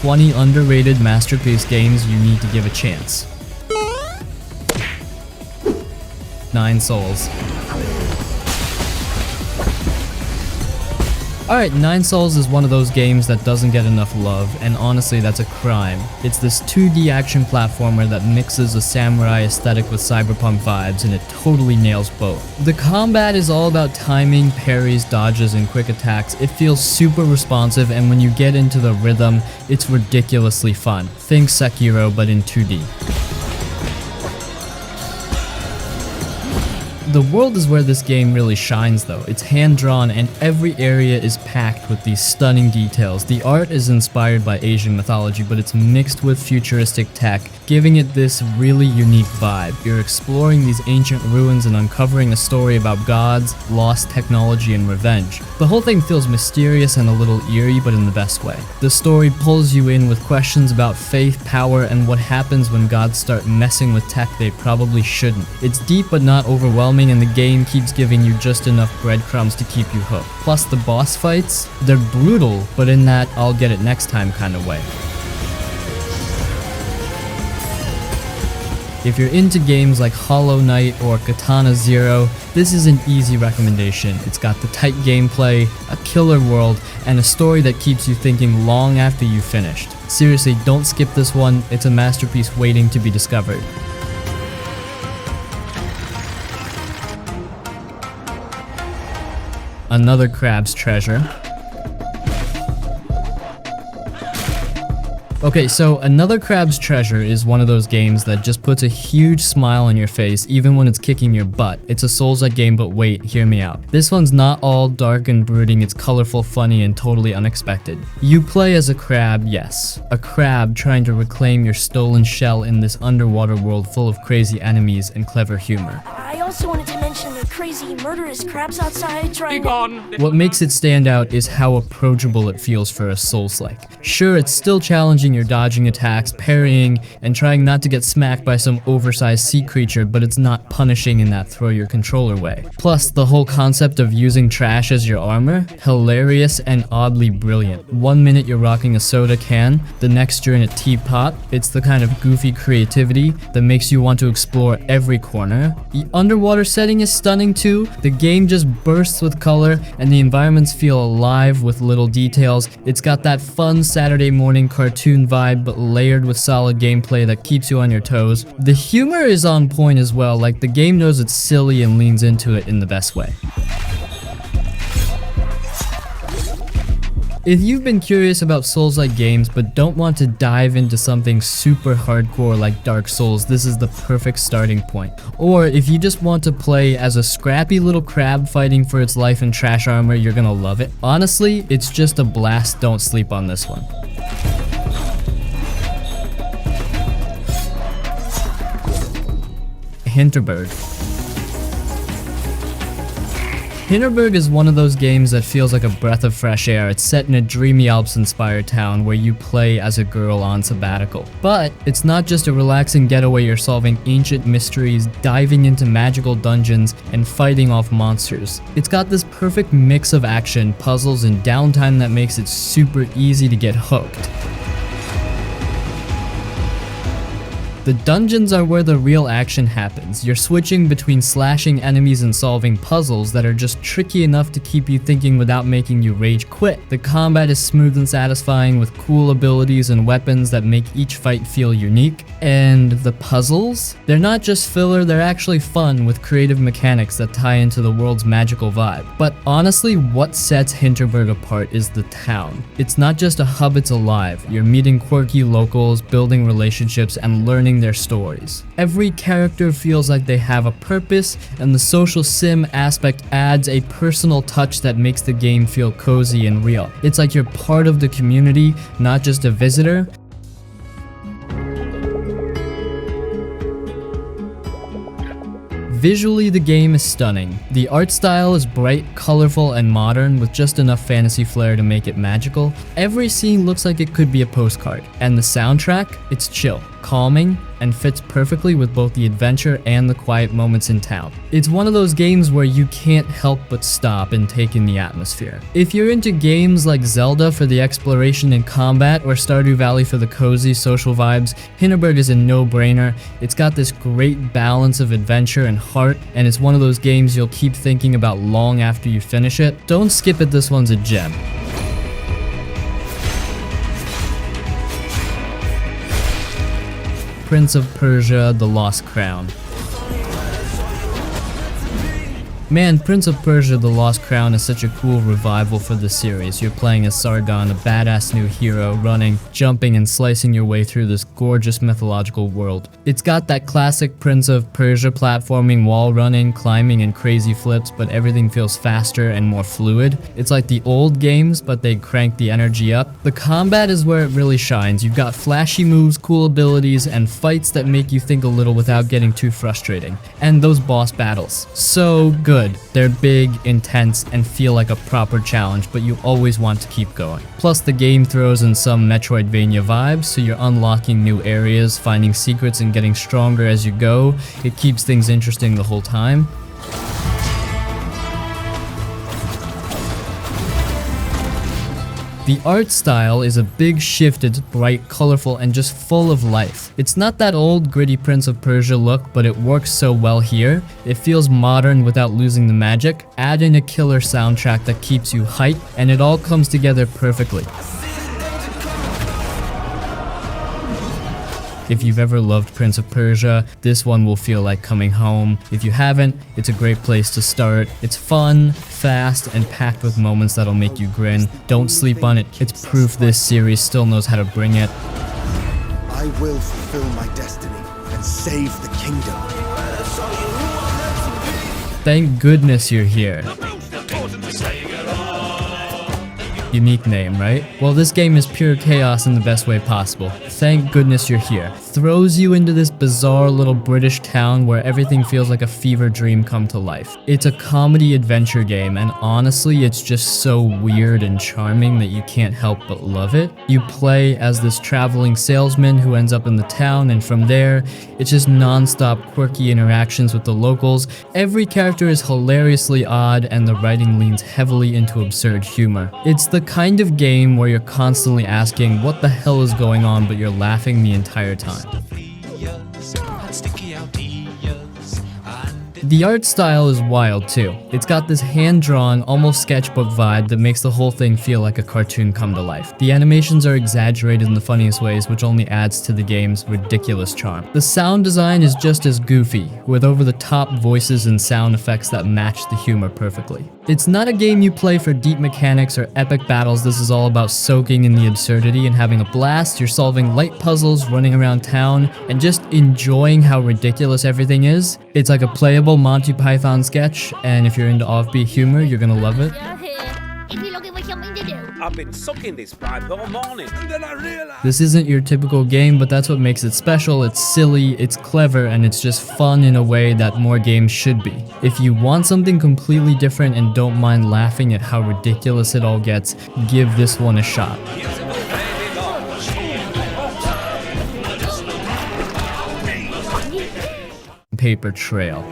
20 underrated masterpiece games you need to give a chance. 9 Souls. Alright, 9 Souls is one of those games that doesn't get enough love, and honestly that's a crime. It's this 2D action platformer that mixes a samurai aesthetic with cyberpunk vibes, and it totally nails both. The combat is all about timing, parries, dodges, and quick attacks. It feels super responsive, and when you get into the rhythm, it's ridiculously fun. Think Sekiro, but in 2D. The world is where this game really shines though. It's hand-drawn and every area is packed with these stunning details. The art is inspired by Asian mythology, but it's mixed with futuristic tech, giving it this really unique vibe. You're exploring these ancient ruins and uncovering a story about gods, lost technology, and revenge. The whole thing feels mysterious and a little eerie, but in the best way. The story pulls you in with questions about faith, power, and what happens when gods start messing with tech they probably shouldn't. It's deep but not overwhelming, and the game keeps giving you just enough breadcrumbs to keep you hooked. Plus the boss fights, they're brutal, but in that I'll get it next time kind of way. If you're into games like Hollow Knight or Katana Zero, this is an easy recommendation. It's got the tight gameplay, a killer world, and a story that keeps you thinking long after you've finished. Seriously, don't skip this one, it's a masterpiece waiting to be discovered. Another crab's treasure. Okay, so Another Crab's Treasure is one of those games that just puts a huge smile on your face even when it's kicking your butt. It's a Souls-like game, but wait, hear me out. This one's not all dark and brooding, it's colorful, funny, and totally unexpected. You play as a crab, yes. A crab trying to reclaim your stolen shell in this underwater world full of crazy enemies and clever humor. I also wanted to mention the crazy murderous crabs outside trying to... What makes it stand out is how approachable it feels for a Souls-like. Sure, it's still challenging. You're dodging attacks, parrying, and trying not to get smacked by some oversized sea creature, but it's not punishing in that throw your controller way. Plus, the whole concept of using trash as your armor, hilarious and oddly brilliant. One minute you're rocking a soda can, the next you're in a teapot. It's the kind of goofy creativity that makes you want to explore every corner. The underwater setting is stunning too. The game just bursts with color, and the environments feel alive with little details. It's got that fun Saturday morning cartoon vibe, but layered with solid gameplay that keeps you on your toes. The humor is on point as well, like the game knows it's silly and leans into it in the best way. If you've been curious about Souls-like games but don't want to dive into something super hardcore like Dark Souls, this is the perfect starting point. Or if you just want to play as a scrappy little crab fighting for its life in trash armor, you're gonna love it. Honestly, it's just a blast, don't sleep on this one. Hinterberg. Hinterberg is one of those games that feels like a breath of fresh air. It's set in a dreamy Alps-inspired town where you play as a girl on sabbatical. But it's not just a relaxing getaway, you're solving ancient mysteries, diving into magical dungeons, and fighting off monsters. It's got this perfect mix of action, puzzles, and downtime that makes it super easy to get hooked. The dungeons are where the real action happens. You're switching between slashing enemies and solving puzzles that are just tricky enough to keep you thinking without making you rage quit. The combat is smooth and satisfying with cool abilities and weapons that make each fight feel unique. And the puzzles? They're not just filler, they're actually fun with creative mechanics that tie into the world's magical vibe. But honestly, what sets Hinterberg apart is the town. It's not just a hub, it's alive. You're meeting quirky locals, building relationships, and learning their stories. Every character feels like they have a purpose, and the social sim aspect adds a personal touch that makes the game feel cozy and real. It's like you're part of the community, not just a visitor. Visually, the game is stunning. The art style is bright, colorful, and modern with just enough fantasy flair to make it magical. Every scene looks like it could be a postcard. And the soundtrack? It's chill, calming, and fits perfectly with both the adventure and the quiet moments in town. It's one of those games where you can't help but stop and take in the atmosphere. If you're into games like Zelda for the exploration and combat, or Stardew Valley for the cozy social vibes, Hinterberg is a no-brainer. It's got this great balance of adventure and heart, and it's one of those games you'll keep thinking about long after you finish it. Don't skip it, this one's a gem. Prince of Persia: The Lost Crown. Man, Prince of Persia: The Lost Crown is such a cool revival for the series. You're playing as Sargon, a badass new hero, running, jumping, and slicing your way through this gorgeous mythological world. It's got that classic Prince of Persia platforming, wall running, climbing, and crazy flips, but everything feels faster and more fluid. It's like the old games, but they crank the energy up. The combat is where it really shines. You've got flashy moves, cool abilities, and fights that make you think a little without getting too frustrating. And those boss battles, so good. They're big, intense, and feel like a proper challenge, but you always want to keep going. Plus, the game throws in some Metroidvania vibes, so you're unlocking new areas, finding secrets, and getting stronger as you go. It keeps things interesting the whole time. The art style is a big shift. It's bright, colorful, and just full of life. It's not that old, gritty Prince of Persia look, but it works so well here. It feels modern without losing the magic. Add in a killer soundtrack that keeps you hyped, and it all comes together perfectly. If you've ever loved Prince of Persia, this one will feel like coming home. If you haven't, it's a great place to start. It's fun, fast, and packed with moments that'll make you grin. Don't sleep on it. It's proof this series still knows how to bring it. I will fulfill my destiny and save the kingdom. Thank goodness you're here. Unique name, right? Well, this game is pure chaos in the best way possible. Thank goodness you're here. Throws you into this bizarre little British town where everything feels like a fever dream come to life. It's a comedy adventure game, and honestly, it's just so weird and charming that you can't help but love it. You play as this traveling salesman who ends up in the town, and from there, it's just non-stop quirky interactions with the locals. Every character is hilariously odd, and the writing leans heavily into absurd humor. It's the kind of game where you're constantly asking what the hell is going on, but you're laughing the entire time. The art style is wild too. It's got this hand-drawn, almost sketchbook vibe that makes the whole thing feel like a cartoon come to life. The animations are exaggerated in the funniest ways, which only adds to the game's ridiculous charm. The sound design is just as goofy, with over-the-top voices and sound effects that match the humor perfectly. It's not a game you play for deep mechanics or epic battles. This is all about soaking in the absurdity and having a blast. You're solving light puzzles, running around town, and just enjoying how ridiculous everything is. It's like a playable Monty Python sketch, and if you're into offbeat humor, you're gonna love it. I've been sucking this pipe all morning, and then I realized... This isn't your typical game, but that's what makes it special. It's silly, it's clever, and it's just fun in a way that more games should be. If you want something completely different and don't mind laughing at how ridiculous it all gets, give this one a shot. Paper Trail.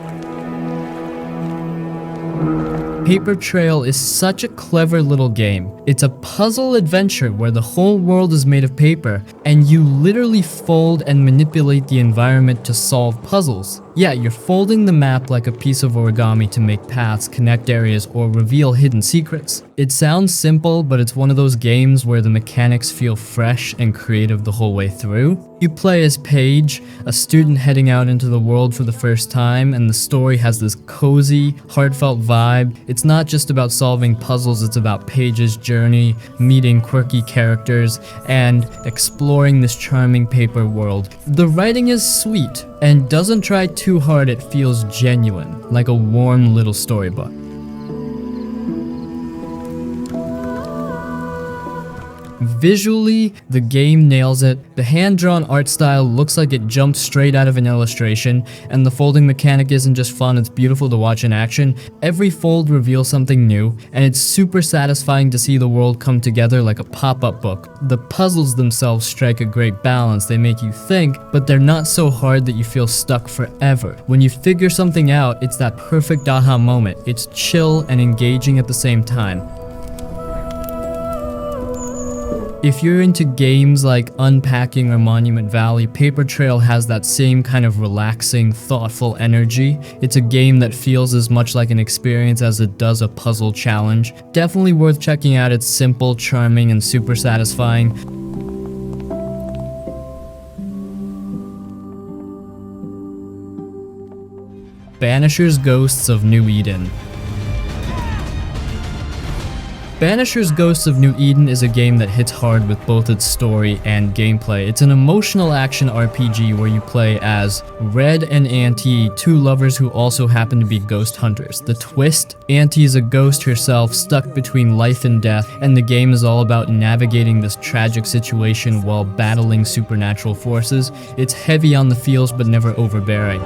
Paper Trail is such a clever little game. It's a puzzle adventure where the whole world is made of paper, and you literally fold and manipulate the environment to solve puzzles. Yeah, you're folding the map like a piece of origami to make paths, connect areas, or reveal hidden secrets. It sounds simple, but it's one of those games where the mechanics feel fresh and creative the whole way through. You play as Paige, a student heading out into the world for the first time, and the story has this cozy, heartfelt vibe. It's not just about solving puzzles, it's about Paige's journey, meeting quirky characters, and exploring this charming paper world. The writing is sweet, and doesn't try too hard. It feels genuine, like a warm little storybook. Visually, the game nails it. The hand-drawn art style looks like it jumped straight out of an illustration, and the folding mechanic isn't just fun, it's beautiful to watch in action. Every fold reveals something new, and it's super satisfying to see the world come together like a pop-up book. The puzzles themselves strike a great balance. They make you think, but they're not so hard that you feel stuck forever. When you figure something out, it's that perfect aha moment. It's chill and engaging at the same time. If you're into games like Unpacking or Monument Valley, Paper Trail has that same kind of relaxing, thoughtful energy. It's a game that feels as much like an experience as it does a puzzle challenge. Definitely worth checking out. It's simple, charming, and super satisfying. Banishers Ghosts of New Eden. Banishers Ghosts of New Eden is a game that hits hard with both its story and gameplay. It's an emotional action RPG where you play as Red and Auntie, two lovers who also happen to be ghost hunters. The twist? Auntie is a ghost herself stuck between life and death, and the game is all about navigating this tragic situation while battling supernatural forces. It's heavy on the feels but never overbearing.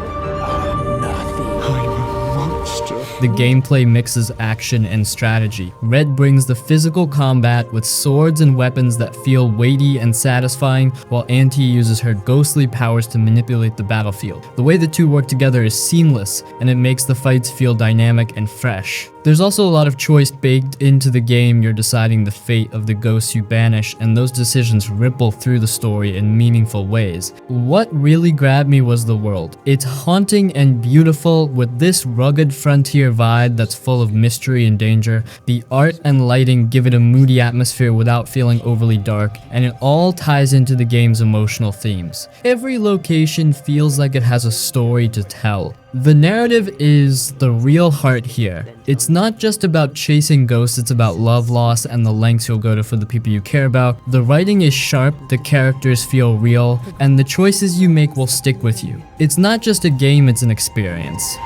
The gameplay mixes action and strategy. Red brings the physical combat with swords and weapons that feel weighty and satisfying, while Auntie uses her ghostly powers to manipulate the battlefield. The way the two work together is seamless, and it makes the fights feel dynamic and fresh. There's also a lot of choice baked into the game. You're deciding the fate of the ghosts you banish, and those decisions ripple through the story in meaningful ways. What really grabbed me was the world. It's haunting and beautiful with this rugged frontier vibe that's full of mystery and danger. The art and lighting give it a moody atmosphere without feeling overly dark, and it all ties into the game's emotional themes. Every location feels like it has a story to tell. The narrative is the real heart here. It's not just about chasing ghosts, it's about love loss and the lengths you'll go to for the people you care about. The writing is sharp, the characters feel real, and the choices you make will stick with you. It's not just a game, it's an experience.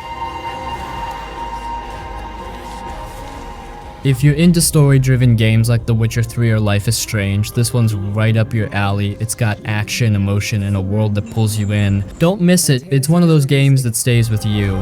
If you're into story-driven games like The Witcher 3 or Life is Strange, this one's right up your alley. It's got action, emotion, and a world that pulls you in. Don't miss it. It's one of those games that stays with you.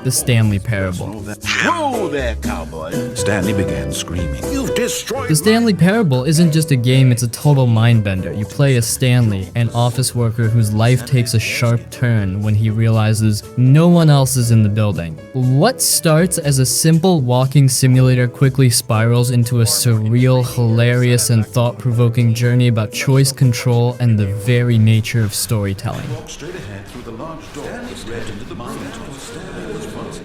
The Stanley Parable. Whoa there, cowboy. Stanley began screaming. You've destroyed The Stanley Parable isn't just a game, it's a total mind-bender. You play as Stanley, an office worker whose life takes a sharp turn when he realizes no one else is in the building. What starts as a simple walking simulator quickly spirals into a surreal, hilarious, and thought-provoking journey about choice, control, and the very nature of storytelling. Straight ahead through the large door that led into the mine.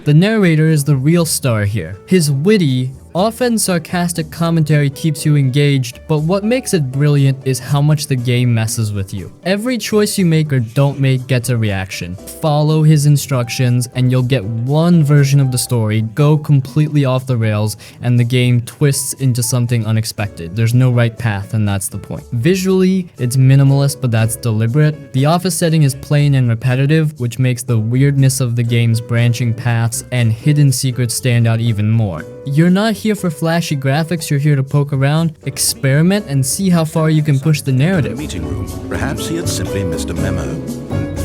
The narrator is the real star here. His witty, often sarcastic commentary keeps you engaged, but what makes it brilliant is how much the game messes with you. Every choice you make or don't make gets a reaction. Follow his instructions and you'll get one version of the story, go completely off the rails, and the game twists into something unexpected. There's no right path, and that's the point. Visually, it's minimalist, but that's deliberate. The office setting is plain and repetitive, which makes the weirdness of the game's branching paths and hidden secrets stand out even more. You're not here for flashy graphics, you're here to poke around, experiment, and see how far you can push the narrative. Meeting room. Perhaps he had simply missed a memo.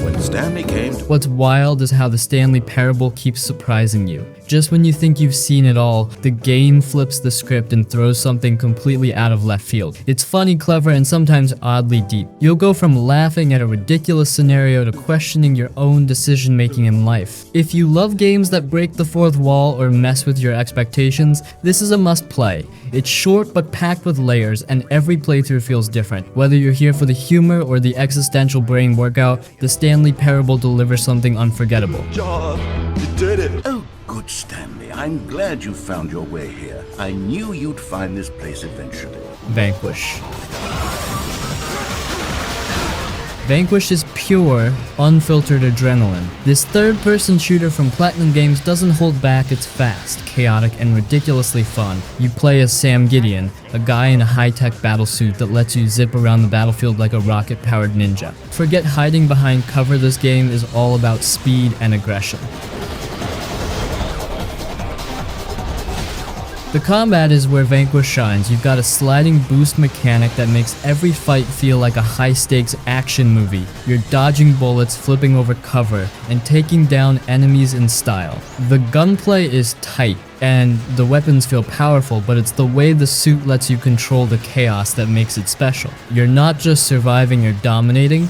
When Stanley came to... What's wild is how the Stanley Parable keeps surprising you. Just when you think you've seen it all, the game flips the script and throws something completely out of left field. It's funny, clever, and sometimes oddly deep. You'll go from laughing at a ridiculous scenario to questioning your own decision-making in life. If you love games that break the fourth wall or mess with your expectations, this is a must-play. It's short but packed with layers, and every playthrough feels different. Whether you're here for the humor or the existential brain workout, the Stanley Parable delivers something unforgettable. Job, you did it. Oh, good Stanley. I'm glad you found your way here. I knew you'd find this place eventually. Vanquish. Vanquish is pure, unfiltered adrenaline. This third-person shooter from Platinum Games doesn't hold back, it's fast, chaotic, and ridiculously fun. You play as Sam Gideon, a guy in a high-tech battlesuit that lets you zip around the battlefield like a rocket-powered ninja. Forget hiding behind cover, this game is all about speed and aggression. The combat is where Vanquish shines. You've got a sliding boost mechanic that makes every fight feel like a high-stakes action movie. You're dodging bullets, flipping over cover, and taking down enemies in style. The gunplay is tight, and the weapons feel powerful, but it's the way the suit lets you control the chaos that makes it special. You're not just surviving, you're dominating.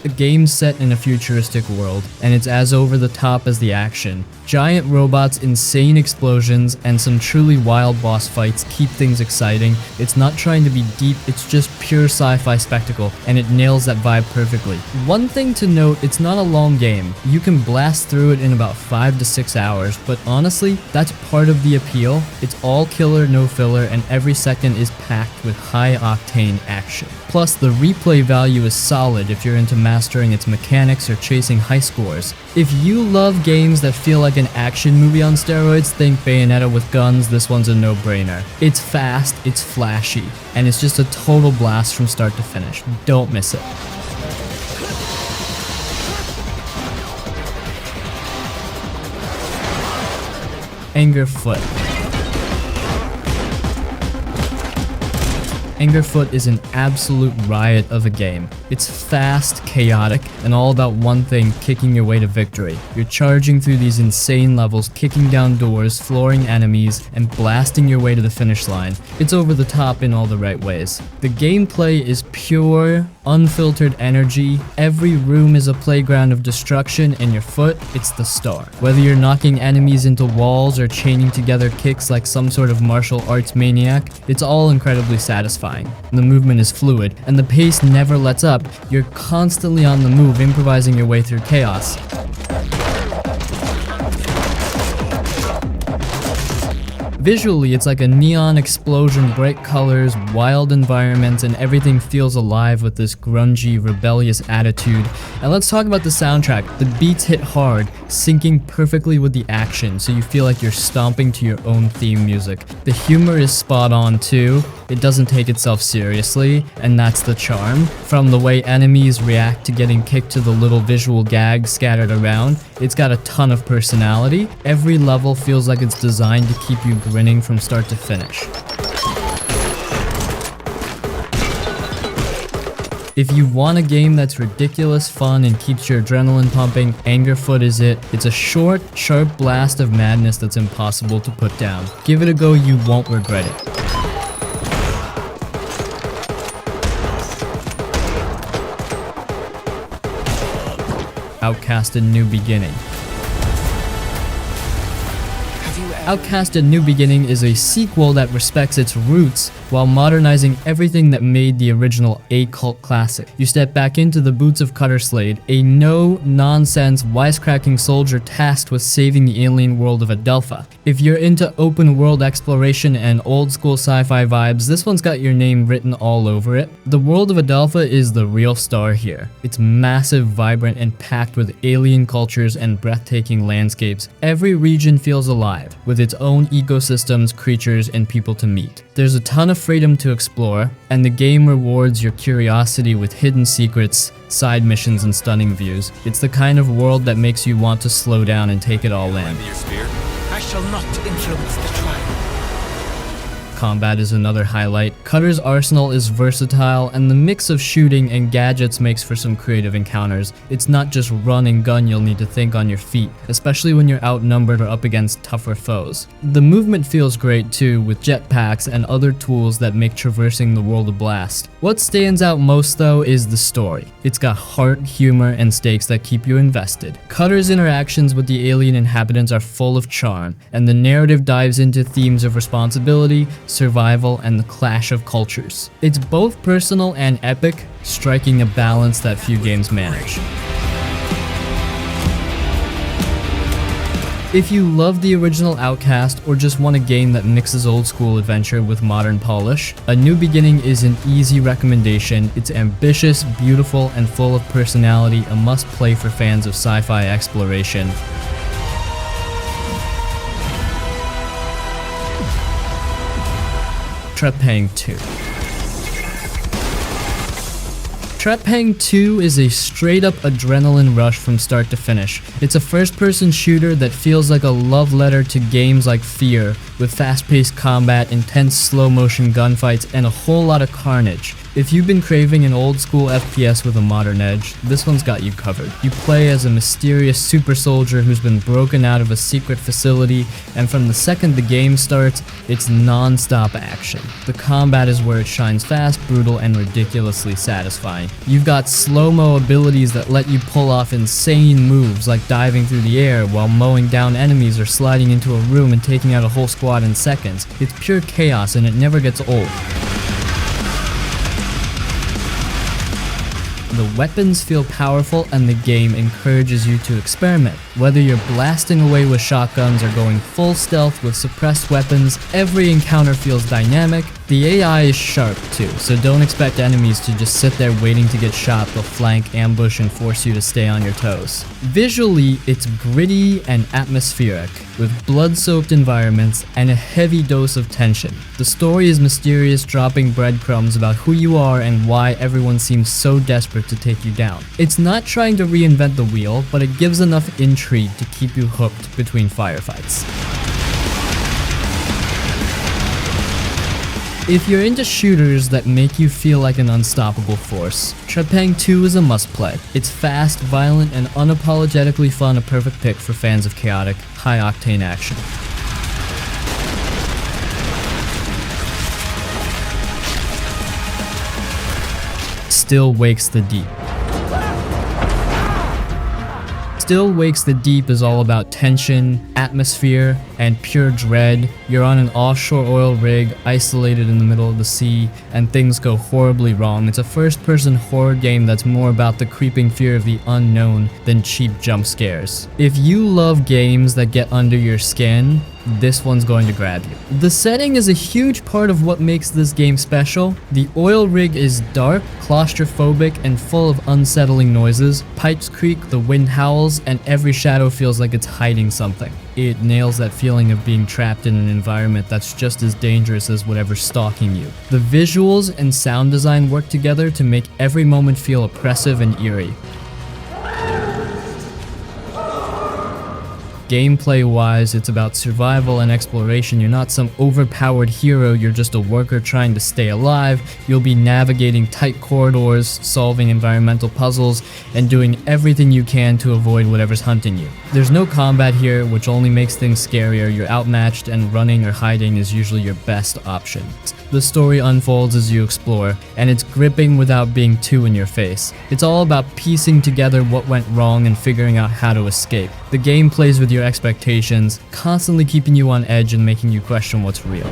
The game's set in a futuristic world, and it's as over the top as the action. Giant robots, insane explosions, and some truly wild boss fights keep things exciting. It's not trying to be deep, it's just pure sci-fi spectacle, and it nails that vibe perfectly. One thing to note, it's not a long game. You can blast through it in about 5 to 6 hours, but honestly, that's part of the appeal. It's all killer, no filler, and every second is packed with high-octane action. Plus, the replay value is solid if you're into mastering its mechanics or chasing high scores. If you love games that feel like an action movie on steroids, think Bayonetta with guns, this one's a no-brainer. It's fast, it's flashy, and it's just a total blast from start to finish. Don't miss it. Angerfoot. Angerfoot is an absolute riot of a game. It's fast, chaotic, and all about one thing, kicking your way to victory. You're charging through these insane levels, kicking down doors, flooring enemies, and blasting your way to the finish line. It's over the top in all the right ways. The gameplay is pure, unfiltered energy. Every room is a playground of destruction, and your foot, it's the star. Whether you're knocking enemies into walls or chaining together kicks like some sort of martial arts maniac, it's all incredibly satisfying. The movement is fluid, and the pace never lets up. You're constantly on the move, improvising your way through chaos. Visually, it's like a neon explosion, bright colors, wild environments, and everything feels alive with this grungy, rebellious attitude. And let's talk about the soundtrack. The beats hit hard, syncing perfectly with the action, so you feel like you're stomping to your own theme music. The humor is spot on too. It doesn't take itself seriously, and that's the charm. From the way enemies react to getting kicked to the little visual gags scattered around, it's got a ton of personality. Every level feels like it's designed to keep you grinning from start to finish. If you want a game that's ridiculous fun and keeps your adrenaline pumping, Angerfoot is it. It's a short, sharp blast of madness that's impossible to put down. Give it a go, you won't regret it. Outcast: A New Beginning. Outcast: A New Beginning is a sequel that respects its roots while modernizing everything that made the original a cult classic. You step back into the boots of Cutterslade, a no-nonsense, wisecracking soldier tasked with saving the alien world of Adelpha. If you're into open-world exploration and old-school sci-fi vibes, this one's got your name written all over it. The world of Adelpha is the real star here. It's massive, vibrant, and packed with alien cultures and breathtaking landscapes. Every region feels alive, with its own ecosystems, creatures, and people to meet. There's a ton of freedom to explore, and the game rewards your curiosity with hidden secrets, side missions, and stunning views. It's the kind of world that makes you want to slow down and take it all in. I shall not influence the trial. Combat is another highlight. Cutter's arsenal is versatile, and the mix of shooting and gadgets makes for some creative encounters. It's not just run and gun you'll need to think on your feet, especially when you're outnumbered or up against tougher foes. The movement feels great too, with jetpacks and other tools that make traversing the world a blast. What stands out most though is the story. It's got heart, humor, and stakes that keep you invested. Cutter's interactions with the alien inhabitants are full of charm, and the narrative dives into themes of responsibility, survival, and the clash of cultures. It's both personal and epic, striking a balance that few games manage. If you love the original Outcast or just want a game that mixes old school adventure with modern polish, A New Beginning is an easy recommendation. It's ambitious, beautiful, and full of personality, a must-play for fans of sci-fi exploration. Trepang 2. Trepang 2 is a straight-up adrenaline rush from start to finish. It's a first-person shooter that feels like a love letter to games like Fear, with fast-paced combat, intense slow-motion gunfights, and a whole lot of carnage. If you've been craving an old-school FPS with a modern edge, this one's got you covered. You play as a mysterious super soldier who's been broken out of a secret facility, and from the second the game starts, it's non-stop action. The combat is where it shines fast, brutal, and ridiculously satisfying. You've got slow-mo abilities that let you pull off insane moves, like diving through the air while mowing down enemies or sliding into a room and taking out a whole squad in seconds. It's pure chaos and it never gets old. The weapons feel powerful and the game encourages you to experiment. Whether you're blasting away with shotguns or going full stealth with suppressed weapons, every encounter feels dynamic. The AI is sharp too, so don't expect enemies to just sit there waiting to get shot. They'll flank, ambush, and force you to stay on your toes. Visually, it's gritty and atmospheric, with blood-soaked environments and a heavy dose of tension. The story is mysterious, dropping breadcrumbs about who you are and why everyone seems so desperate to take you down. It's not trying to reinvent the wheel, but it gives enough intrigue to keep you hooked between firefights. If you're into shooters that make you feel like an unstoppable force, Trepang 2 is a must-play. It's fast, violent, and unapologetically fun, a perfect pick for fans of chaotic, high-octane action. Still Wakes the Deep. Still Wakes the Deep is all about tension, atmosphere, and pure dread. You're on an offshore oil rig, isolated in the middle of the sea, and things go horribly wrong. It's a first-person horror game that's more about the creeping fear of the unknown than cheap jump scares. If you love games that get under your skin, this one's going to grab you. The setting is a huge part of what makes this game special. The oil rig is dark, claustrophobic, and full of unsettling noises. Pipes creak, the wind howls, and every shadow feels like it's hiding something. It nails that feeling of being trapped in an environment that's just as dangerous as whatever's stalking you. The visuals and sound design work together to make every moment feel oppressive and eerie. Gameplay-wise, it's about survival and exploration. You're not some overpowered hero, you're just a worker trying to stay alive. You'll be navigating tight corridors, solving environmental puzzles, and doing everything you can to avoid whatever's hunting you. There's no combat here, which only makes things scarier. You're outmatched, and running or hiding is usually your best option. The story unfolds as you explore, and it's gripping without being too in your face. It's all about piecing together what went wrong and figuring out how to escape. The game plays with your expectations, constantly keeping you on edge and making you question what's real.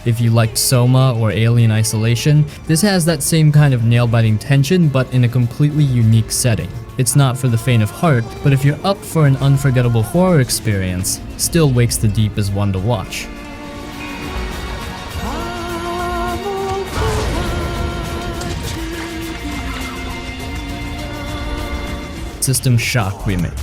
If you liked Soma or Alien Isolation, this has that same kind of nail-biting tension, but in a completely unique setting. It's not for the faint of heart, but if you're up for an unforgettable horror experience, Still Wakes the Deep is one to watch. System Shock Remake.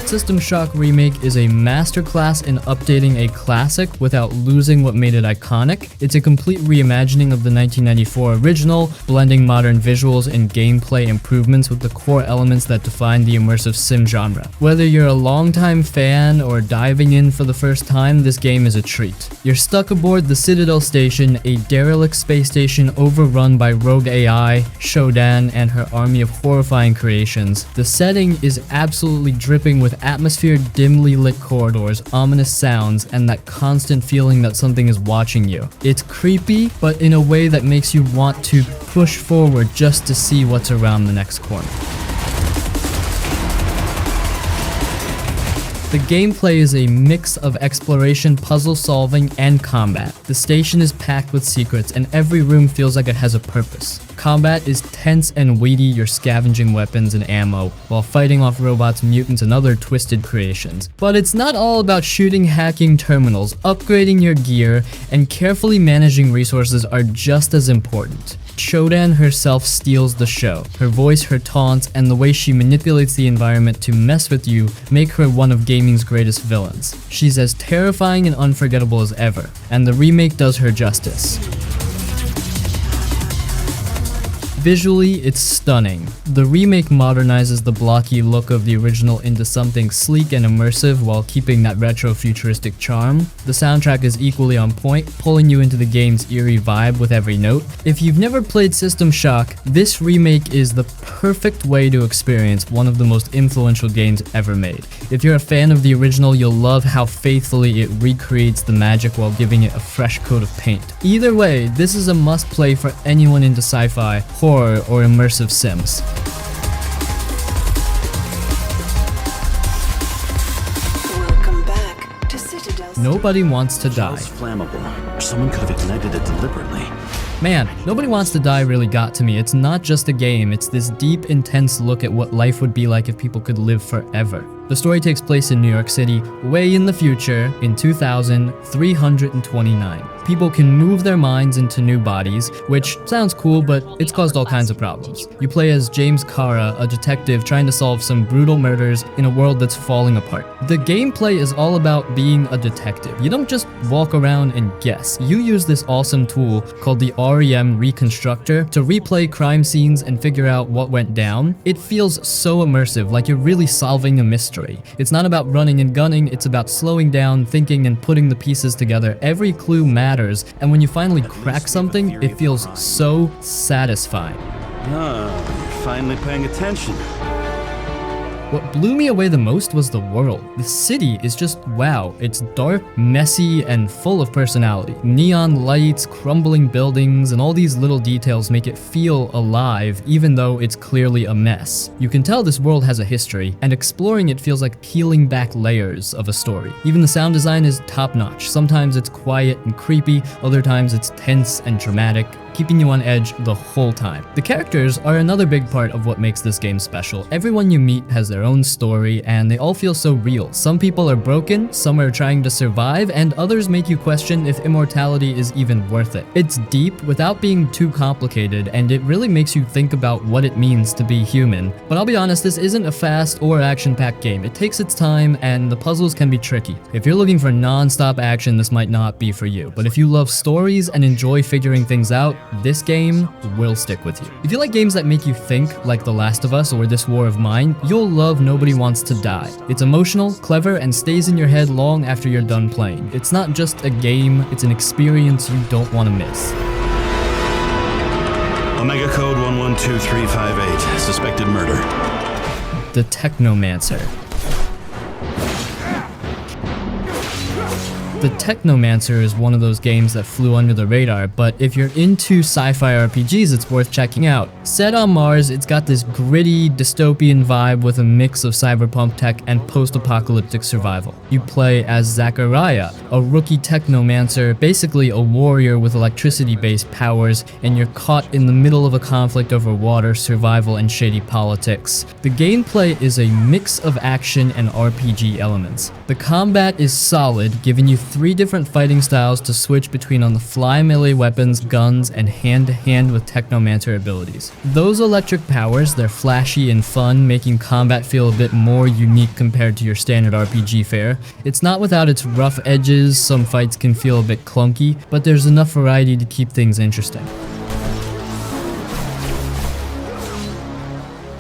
System Shock Remake is a masterclass in updating a classic without losing what made it iconic. It's a complete reimagining of the 1994 original, blending modern visuals and gameplay improvements with the core elements that define the immersive sim genre. Whether you're a longtime fan or diving in for the first time, this game is a treat. You're stuck aboard the Citadel Station, a derelict space station overrun by rogue AI, Shodan, and her army of horrifying creations. The setting is absolutely dripping with atmosphere, dimly lit corridors, ominous sounds, and that constant feeling that something is watching you. It's creepy, but in a way that makes you want to push forward just to see what's around the next corner. The gameplay is a mix of exploration, puzzle solving, and combat. The station is packed with secrets, and every room feels like it has a purpose. Combat is tense and weighty, you're scavenging weapons and ammo, while fighting off robots, mutants, and other twisted creations. But it's not all about shooting, hacking terminals. Upgrading your gear and carefully managing resources are just as important. Shodan herself steals the show. Her voice, her taunts, and the way she manipulates the environment to mess with you make her one of gaming's greatest villains. She's as terrifying and unforgettable as ever, and the remake does her justice. Visually, it's stunning. The remake modernizes the blocky look of the original into something sleek and immersive while keeping that retro-futuristic charm. The soundtrack is equally on point, pulling you into the game's eerie vibe with every note. If you've never played System Shock, this remake is the perfect way to experience one of the most influential games ever made. If you're a fan of the original, you'll love how faithfully it recreates the magic while giving it a fresh coat of paint. Either way, this is a must-play for anyone into sci-fi, horror, or immersive sims. Welcome back to Citadel. Nobody Wants to Die. It's flammable. Someone could have ignited it deliberately. Man, Nobody Wants to Die really got to me. It's not just a game, it's this deep, intense look at what life would be like if people could live forever. The story takes place in New York City, way in the future, in 2329. People can move their minds into new bodies, which sounds cool, but it's caused all kinds of problems. You play as James Kara, a detective trying to solve some brutal murders in a world that's falling apart. The gameplay is all about being a detective. You don't just walk around and guess. You use this awesome tool called the REM Reconstructor to replay crime scenes and figure out what went down. It feels so immersive, like you're really solving a mystery. It's not about running and gunning, it's about slowing down, thinking, and putting the pieces together. Every clue matters, and when you finally crack something, it feels so satisfying. Ah, you're finally paying attention. What blew me away the most was the world. The city is just wow. It's dark, messy, and full of personality. Neon lights, crumbling buildings, and all these little details make it feel alive, even though it's clearly a mess. You can tell this world has a history, and exploring it feels like peeling back layers of a story. Even the sound design is top-notch. Sometimes it's quiet and creepy, other times it's tense and dramatic, keeping you on edge the whole time. The characters are another big part of what makes this game special. Everyone you meet has their own story, and they all feel so real. Some people are broken, some are trying to survive, and others make you question if immortality is even worth it. It's deep without being too complicated, and it really makes you think about what it means to be human. But I'll be honest, this isn't a fast or action-packed game. It takes its time, and the puzzles can be tricky. If you're looking for non-stop action, this might not be for you. But if you love stories and enjoy figuring things out, this game will stick with you. If you like games that make you think, like The Last of Us or This War of Mine, you'll love Nobody Wants to Die. It's emotional, clever, and stays in your head long after you're done playing. It's not just a game, it's an experience you don't want to miss. Omega code 112358. Suspected murder. The Technomancer. The Technomancer is one of those games that flew under the radar, but if you're into sci-fi RPGs, it's worth checking out. Set on Mars, it's got this gritty, dystopian vibe with a mix of cyberpunk tech and post-apocalyptic survival. You play as Zachariah, a rookie Technomancer, basically a warrior with electricity-based powers, and you're caught in the middle of a conflict over water, survival, and shady politics. The gameplay is a mix of action and RPG elements. The combat is solid, giving you 3 different fighting styles to switch between on the fly melee weapons, guns, and hand-to-hand with Technomancer abilities. Those electric powers, they're flashy and fun, making combat feel a bit more unique compared to your standard RPG fare. It's not without its rough edges, some fights can feel a bit clunky, but there's enough variety to keep things interesting.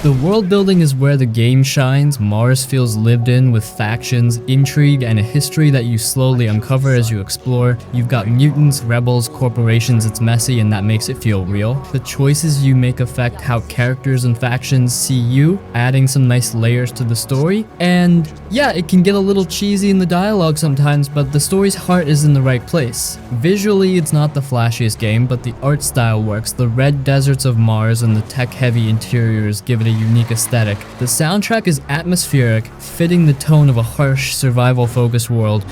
The world building is where the game shines. Mars feels lived in with factions, intrigue, and a history that you slowly uncover as you explore. You've got mutants, rebels, corporations, it's messy and that makes it feel real. The choices you make affect how characters and factions see you, adding some nice layers to the story. And yeah, it can get a little cheesy in the dialogue sometimes, but the story's heart is in the right place. Visually, it's not the flashiest game, but the art style works. The red deserts of Mars and the tech-heavy interiors give it a unique aesthetic. The soundtrack is atmospheric, fitting the tone of a harsh, survival-focused world.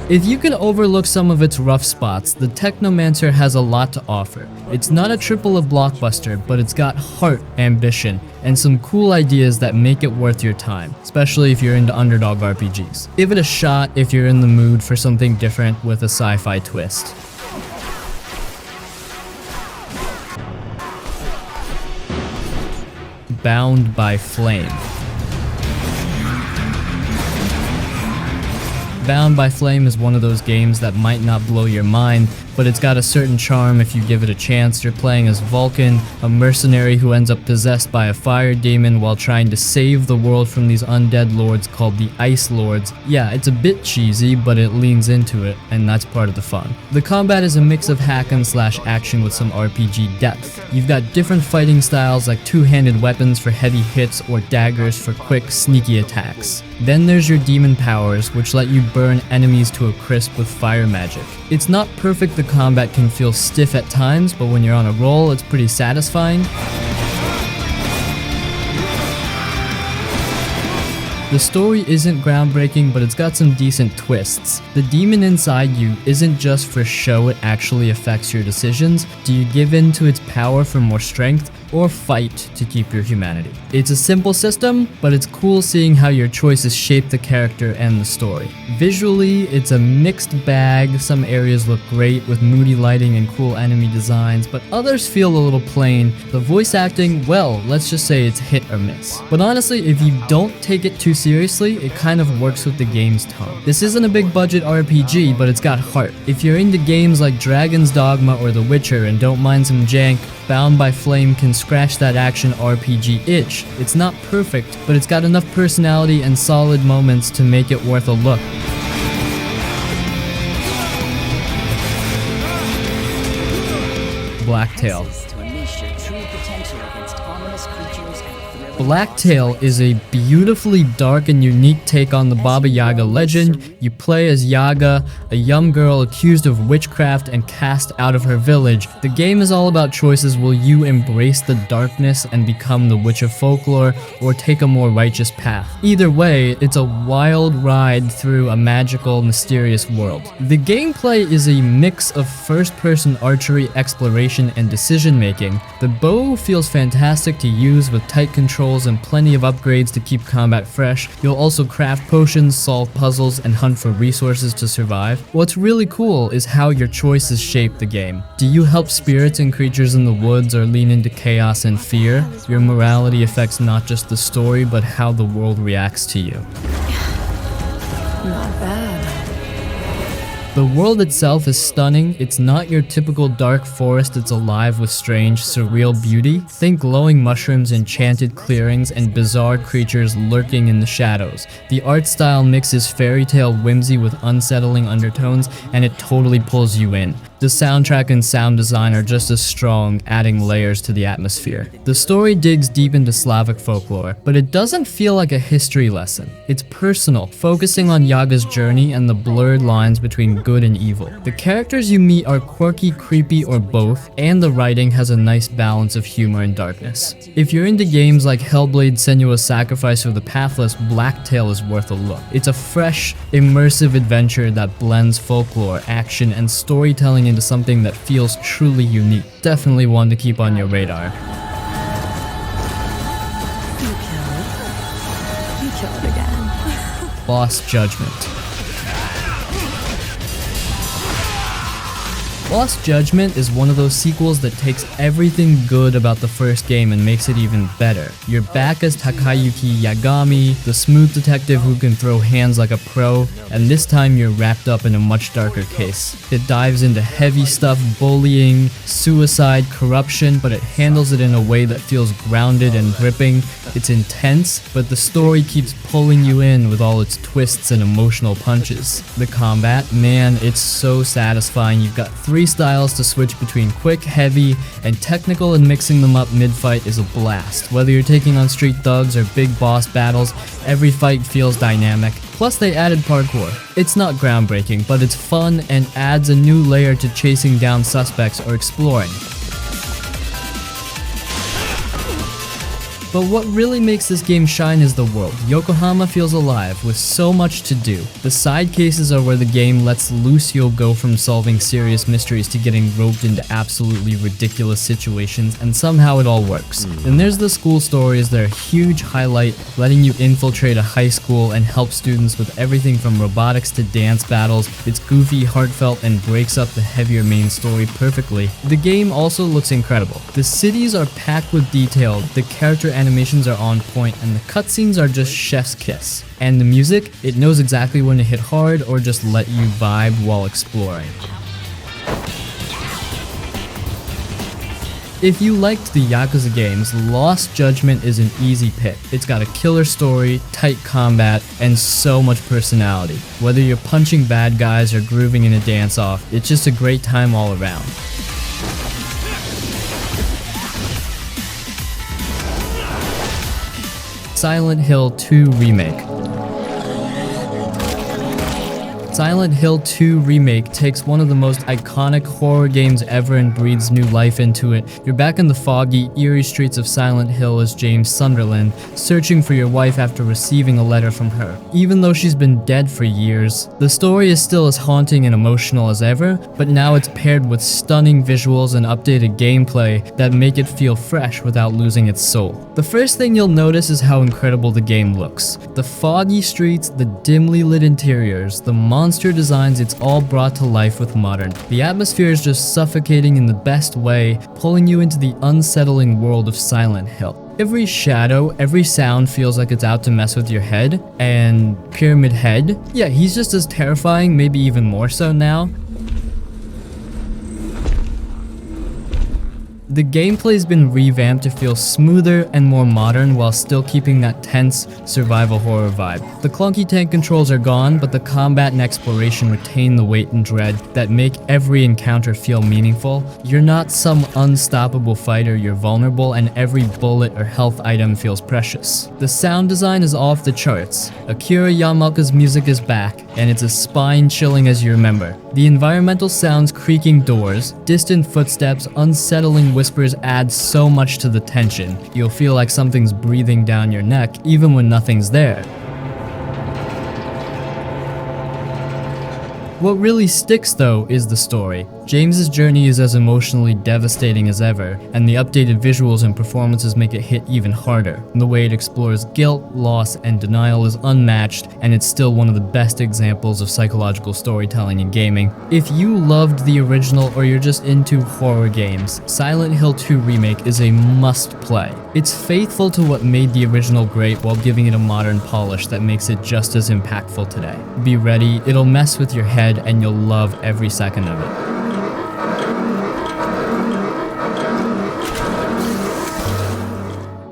If you can overlook some of its rough spots, the Technomancer has a lot to offer. It's not a AAA blockbuster, but it's got heart, ambition, and some cool ideas that make it worth your time, especially if you're into underdog RPGs. Give it a shot if you're in the mood for something different with a sci-fi twist. Bound by Flame. Bound by Flame is one of those games that might not blow your mind, but it's got a certain charm if you give it a chance. You're playing as Vulcan, a mercenary who ends up possessed by a fire demon while trying to save the world from these undead lords called the Ice Lords. Yeah, it's a bit cheesy, but it leans into it, and that's part of the fun. The combat is a mix of hack and slash action with some RPG depth. You've got different fighting styles like two-handed weapons for heavy hits or daggers for quick, sneaky attacks. Then there's your demon powers, which let you burn enemies to a crisp with fire magic. It's not perfect, the combat can feel stiff at times, but when you're on a roll, it's pretty satisfying. The story isn't groundbreaking, but it's got some decent twists. The demon inside you isn't just for show, it actually affects your decisions. Do you give in to its power for more strength, or fight to keep your humanity? It's a simple system, but it's cool seeing how your choices shape the character and the story. Visually, it's a mixed bag. Some areas look great with moody lighting and cool enemy designs, but others feel a little plain. The voice acting, well, let's just say it's hit or miss. But honestly, if you don't take it too seriously, it kind of works with the game's tone. This isn't a big budget RPG, but it's got heart. If you're into games like Dragon's Dogma or The Witcher and don't mind some jank, Bound by Flame can scratch that action RPG itch. It's not perfect, but it's got enough personality and solid moments to make it worth a look. Blacktail. Blacktail is a beautifully dark and unique take on the Baba Yaga legend. You play as Yaga, a young girl accused of witchcraft and cast out of her village. The game is all about choices. Will you embrace the darkness and become the witch of folklore, or take a more righteous path? Either way, it's a wild ride through a magical, mysterious world. The gameplay is a mix of first-person archery, exploration, and decision-making. The bow feels fantastic to use with tight controls and plenty of upgrades to keep combat fresh. You'll also craft potions, solve puzzles, and hunt for resources to survive. What's really cool is how your choices shape the game. Do you help spirits and creatures in the woods, or lean into chaos and fear? Your morality affects not just the story, but how the world reacts to you. Not bad. The world itself is stunning. It's not your typical dark forest, it's alive with strange, surreal beauty. Think glowing mushrooms, enchanted clearings, and bizarre creatures lurking in the shadows. The art style mixes fairy tale whimsy with unsettling undertones, and it totally pulls you in. The soundtrack and sound design are just as strong, adding layers to the atmosphere. The story digs deep into Slavic folklore, but it doesn't feel like a history lesson. It's personal, focusing on Yaga's journey and the blurred lines between good and evil. The characters you meet are quirky, creepy, or both, and the writing has a nice balance of humor and darkness. If you're into games like Hellblade: Senua's Sacrifice or The Pathless, Blacktail is worth a look. It's a fresh, immersive adventure that blends folklore, action, and storytelling into something that feels truly unique. Definitely one to keep on your radar. You killed again. Lost Judgment. Lost Judgment is one of those sequels that takes everything good about the first game and makes it even better. You're back as Takayuki Yagami, the smooth detective who can throw hands like a pro, and this time you're wrapped up in a much darker case. It dives into heavy stuff, bullying, suicide, corruption, but it handles it in a way that feels grounded and gripping. It's intense, but the story keeps pulling you in with all its twists and emotional punches. The combat, man, it's so satisfying. You've got 3 styles to switch between: quick, heavy, and technical, and mixing them up mid-fight is a blast. Whether you're taking on street thugs or big boss battles, every fight feels dynamic. Plus they added parkour. It's not groundbreaking, but it's fun and adds a new layer to chasing down suspects or exploring. But what really makes this game shine is the world. Yokohama feels alive, with so much to do. The side cases are where the game lets Lucio go from solving serious mysteries to getting roped into absolutely ridiculous situations, and somehow it all works. Then there's the school stories. They're a huge highlight, letting you infiltrate a high school and help students with everything from robotics to dance battles. It's goofy, heartfelt, and breaks up the heavier main story perfectly. The game also looks incredible. The cities are packed with detail, the character animations are on point, and the cutscenes are just chef's kiss. And the music, it knows exactly when to hit hard or just let you vibe while exploring. If you liked the Yakuza games, Lost Judgment is an easy pick. It's got a killer story, tight combat, and so much personality. Whether you're punching bad guys or grooving in a dance-off, it's just a great time all around. Silent Hill 2 Remake. Silent Hill 2 Remake takes one of the most iconic horror games ever and breathes new life into it. You're back in the foggy, eerie streets of Silent Hill as James Sunderland, searching for your wife after receiving a letter from her. Even though she's been dead for years, the story is still as haunting and emotional as ever, but now it's paired with stunning visuals and updated gameplay that make it feel fresh without losing its soul. The first thing you'll notice is how incredible the game looks. The foggy streets, the dimly lit interiors, the monster designs, it's all brought to life with modern. The atmosphere is just suffocating in the best way, pulling you into the unsettling world of Silent Hill. Every shadow, every sound feels like it's out to mess with your head. And Pyramid Head? Yeah, he's just as terrifying, maybe even more so now. The gameplay's been revamped to feel smoother and more modern while still keeping that tense survival horror vibe. The clunky tank controls are gone, but the combat and exploration retain the weight and dread that make every encounter feel meaningful. You're not some unstoppable fighter, you're vulnerable, and every bullet or health item feels precious. The sound design is off the charts. Akira Yamaoka's music is back, and it's as spine-chilling as you remember. The environmental sounds, creaking doors, distant footsteps, unsettling whispers add so much to the tension. You'll feel like something's breathing down your neck even when nothing's there. What really sticks though is the story. James's journey is as emotionally devastating as ever, and the updated visuals and performances make it hit even harder. The way it explores guilt, loss, and denial is unmatched, and it's still one of the best examples of psychological storytelling in gaming. If you loved the original or you're just into horror games, Silent Hill 2 Remake is a must-play. It's faithful to what made the original great while giving it a modern polish that makes it just as impactful today. Be ready, it'll mess with your head and you'll love every second of it.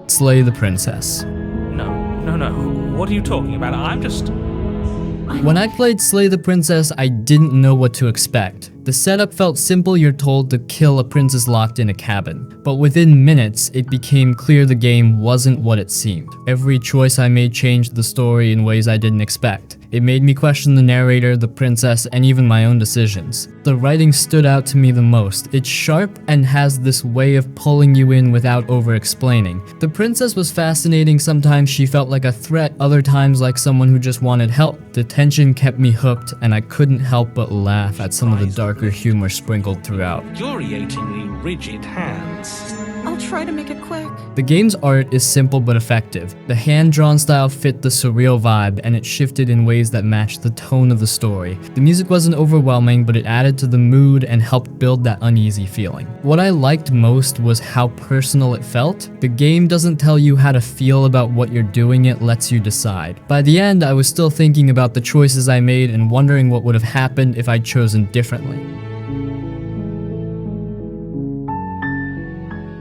Slay the Princess. No. What are you talking about? When I played Slay the Princess, I didn't know what to expect. The setup felt simple. You're told to kill a princess locked in a cabin. But within minutes, it became clear the game wasn't what it seemed. Every choice I made changed the story in ways I didn't expect. It made me question the narrator, the princess, and even my own decisions. The writing stood out to me the most. It's sharp and has this way of pulling you in without over-explaining. The princess was fascinating. Sometimes she felt like a threat, other times like someone who just wanted help. The tension kept me hooked, and I couldn't help but laugh at some of the darker humor sprinkled throughout. Infuriatingly rigid hands. I'll try to make it quick. The game's art is simple but effective. The hand-drawn style fit the surreal vibe, and it shifted in ways that matched the tone of the story. The music wasn't overwhelming, but it added to the mood and helped build that uneasy feeling. What I liked most was how personal it felt. The game doesn't tell you how to feel about what you're doing, it lets you decide. By the end, I was still thinking about the choices I made and wondering what would have happened if I'd chosen differently.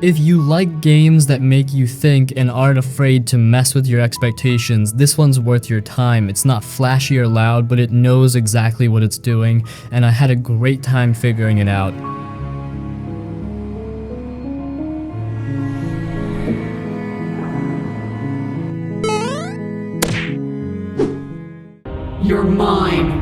If you like games that make you think and aren't afraid to mess with your expectations, this one's worth your time. It's not flashy or loud, but it knows exactly what it's doing, and I had a great time figuring it out. You're mine.